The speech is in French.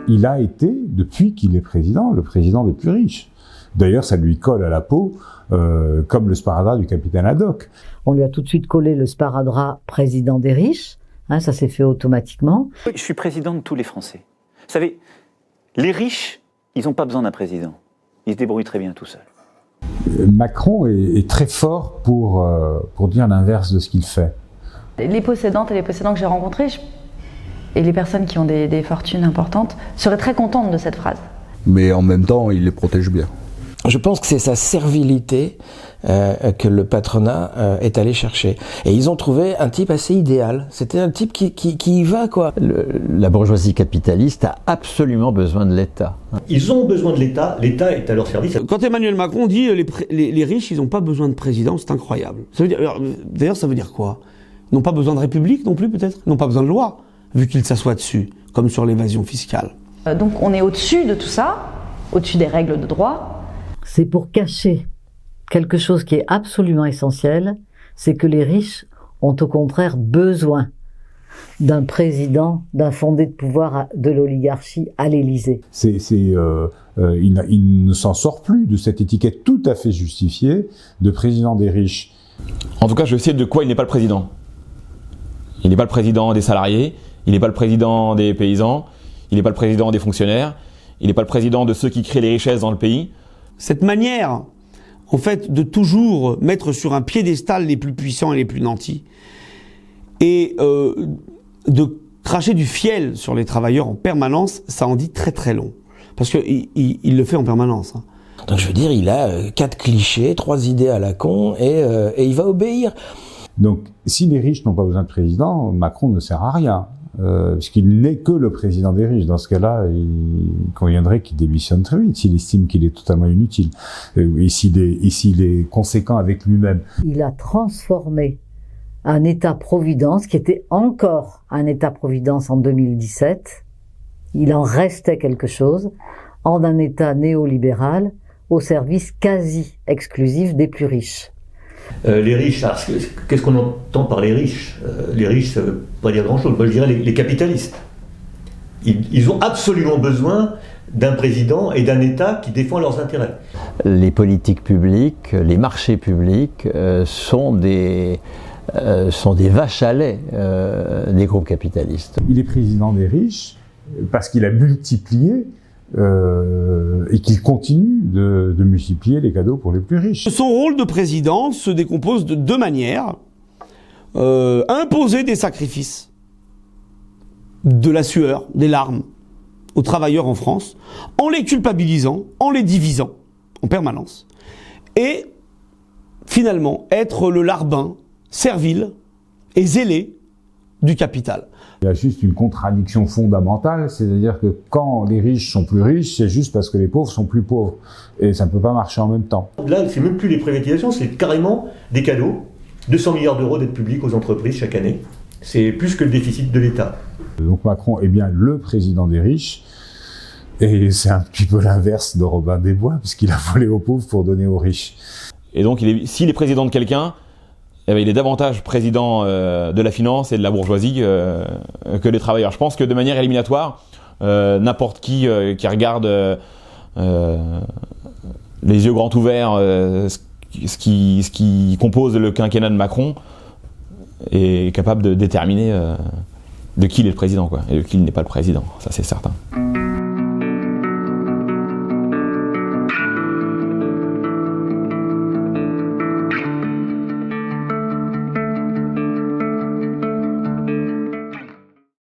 il a été, depuis qu'il est président, le président des plus riches. D'ailleurs, ça lui colle à la peau, comme le sparadrap du capitaine Haddock. On lui a tout de suite collé le sparadrap président des riches, ça s'est fait automatiquement. Je suis président de tous les Français. Vous savez, les riches, ils n'ont pas besoin d'un président. Ils se débrouillent très bien tout seuls. Macron est très fort pour dire l'inverse de ce qu'il fait. Les possédantes et les possédants que j'ai rencontrés, et les personnes qui ont des fortunes importantes, seraient très contentes de cette phrase. Mais en même temps, il les protège bien. Je pense que c'est sa servilité que le patronat est allé chercher. Et ils ont trouvé un type assez idéal. C'était un type qui y va, quoi. La bourgeoisie capitaliste a absolument besoin de l'État. Ils ont besoin de l'État, l'État est à leur service. Quand Emmanuel Macron dit les riches, ils n'ont pas besoin de président, c'est incroyable. D'ailleurs, ça veut dire quoi? Ils n'ont pas besoin de république non plus, peut-être? Ils n'ont pas besoin de loi, vu qu'ils s'assoient dessus, comme sur l'évasion fiscale. Donc on est au-dessus de tout ça, au-dessus des règles de droit. C'est pour cacher quelque chose qui est absolument essentiel, c'est que les riches ont au contraire besoin d'un président, d'un fondé de pouvoir de l'oligarchie à l'Élysée. Il ne s'en sort plus de cette étiquette tout à fait justifiée de président des riches. En tout cas, je sais de quoi il n'est pas le président. Il n'est pas le président des salariés, il n'est pas le président des paysans, il n'est pas le président des fonctionnaires, il n'est pas le président de ceux qui créent les richesses dans le pays. Cette manière, en fait, de toujours mettre sur un piédestal les plus puissants et les plus nantis, et de cracher du fiel sur les travailleurs en permanence, ça en dit très très long. Parce qu'il le fait en permanence. Donc je veux dire, il a 4 clichés, 3 idées à la con, et il va obéir. Donc, si les riches n'ont pas besoin de président, Macron ne sert à rien. Puisqu'il n'est que le président des riches. Dans ce cas-là, il conviendrait qu'il démissionne très vite, s'il estime qu'il est totalement inutile. Et s'il est conséquent avec lui-même. Il a transformé un État-providence, qui était encore un État-providence en 2017, il en restait quelque chose, en un État néolibéral au service quasi exclusif des plus riches. Les riches, qu'est-ce qu'on entend par les riches? Les riches, ça ne veut pas dire grand-chose. Moi, je dirais les capitalistes. Ils ont absolument besoin d'un président et d'un État qui défend leurs intérêts. Les politiques publiques, les marchés publics sont des vaches à lait des groupes capitalistes. Il est président des riches parce qu'il a multiplié et qu'il continue de multiplier les cadeaux pour les plus riches. Son rôle de président se décompose de 2 manières. Imposer des sacrifices, de la sueur, des larmes aux travailleurs en France, en les culpabilisant, en les divisant en permanence. Et finalement, être le larbin servile et zélé du capital. Il y a juste une contradiction fondamentale, c'est-à-dire que quand les riches sont plus riches, c'est juste parce que les pauvres sont plus pauvres. Et ça ne peut pas marcher en même temps. Là, c'est même plus les privatisations, c'est carrément des cadeaux. 200 milliards d'euros d'aide publique aux entreprises chaque année. C'est plus que le déficit de l'État. Donc Macron est bien le président des riches. Et c'est un petit peu l'inverse de Robin des Bois, puisqu'il a volé aux pauvres pour donner aux riches. Et donc, s'il est président de quelqu'un, il est davantage président de la finance et de la bourgeoisie que les travailleurs. Je pense que de manière éliminatoire, n'importe qui regarde les yeux grands ouverts ce qui compose le quinquennat de Macron est capable de déterminer de qui il est le président, quoi, et de qui il n'est pas le président. Ça, c'est certain.